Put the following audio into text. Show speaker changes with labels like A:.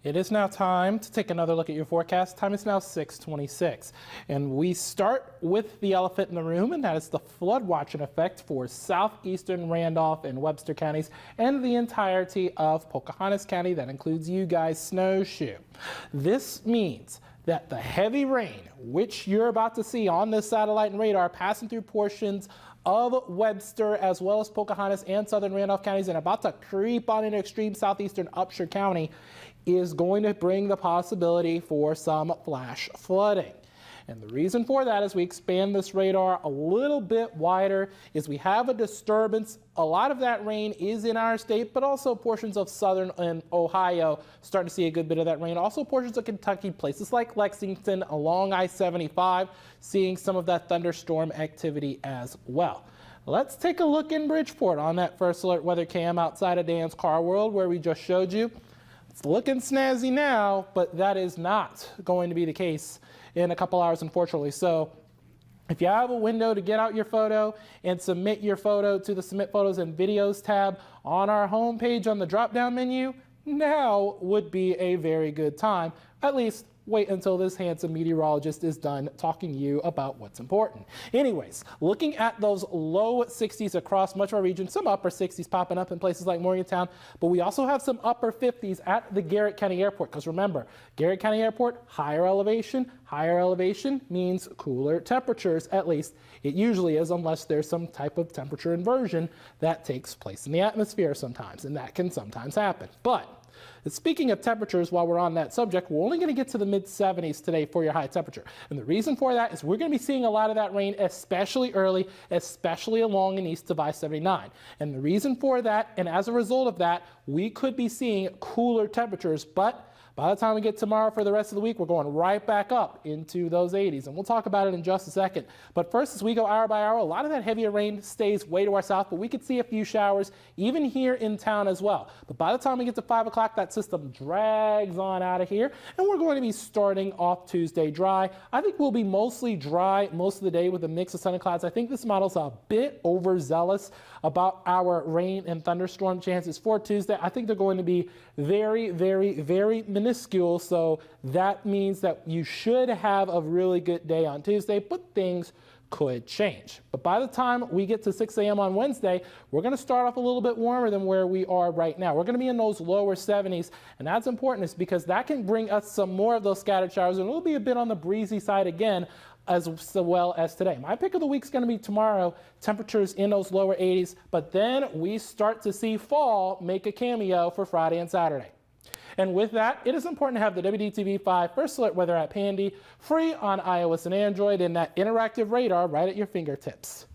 A: It is now time to take another look at your forecast. Time is now 6:26. And we start with the elephant in the room, and that is the flood watch in effect for southeastern Randolph and Webster counties and the entirety of Pocahontas County. That includes you guys, Snowshoe. This means that the heavy rain, which you're about to see on this satellite and radar, passing through portions of Webster as well as Pocahontas and southern Randolph counties and about to creep on into extreme southeastern Upshur County, is going to bring the possibility for some flash flooding. And the reason for that, as we expand this radar a little bit wider, is we have a disturbance. A lot of that rain is in our state, but also portions of southern and Ohio starting to see a good bit of that rain. Also portions of Kentucky, places like Lexington along I-75, seeing some of that thunderstorm activity as well. Let's take a look in Bridgeport on that first alert weather cam outside of Dan's Car World where we just showed you. It's looking snazzy now, but that is not going to be the case in a couple hours, unfortunately. So if you have a window to get out your photo and submit your photo to the Submit Photos and Videos tab on our homepage on the drop-down menu, now would be a very good time. At least wait until this handsome meteorologist is done talking to you about what's important. Anyways, looking at those low 60s across much of our region, some upper 60s popping up in places like Morgantown, but we also have some upper 50s at the Garrett County Airport, because remember, Garrett County Airport, higher elevation means cooler temperatures, at least it usually is, unless there's some type of temperature inversion that takes place in the atmosphere sometimes, and that can sometimes happen. But speaking of temperatures, while we're on that subject, we're only going to get to the mid-70s today for your high temperature. And the reason for that is we're going to be seeing a lot of that rain, especially early, especially along and east of I-79. And the reason for that, and as a result of that, we could be seeing cooler temperatures, but by the time we get tomorrow for the rest of the week, we're going right back up into those 80s. And we'll talk about it in just a second. But first, as we go hour by hour, a lot of that heavier rain stays way to our south, but we could see a few showers even here in town as well. But by the time we get to 5 o'clock, that system drags on out of here. And we're going to be starting off Tuesday dry. I think we'll be mostly dry most of the day with a mix of sun and clouds. I think this model's a bit overzealous about our rain and thunderstorm chances for Tuesday. I think they're going to be very, very, very minuscule, so that means that you should have a really good day on Tuesday, but things could change. But by the time we get to 6 a.m. on Wednesday, we're going to start off a little bit warmer than where we are right now. We're going to be in those lower 70s, and that's important is because that can bring us some more of those scattered showers, and it'll be a bit on the breezy side again, as well as today. My pick of the week is going to be tomorrow, temperatures in those lower 80s, but then we start to see fall make a cameo for Friday and Saturday. And with that, it is important to have the WDTV5 First Alert Weather app handy, free on iOS and Android, and that interactive radar right at your fingertips.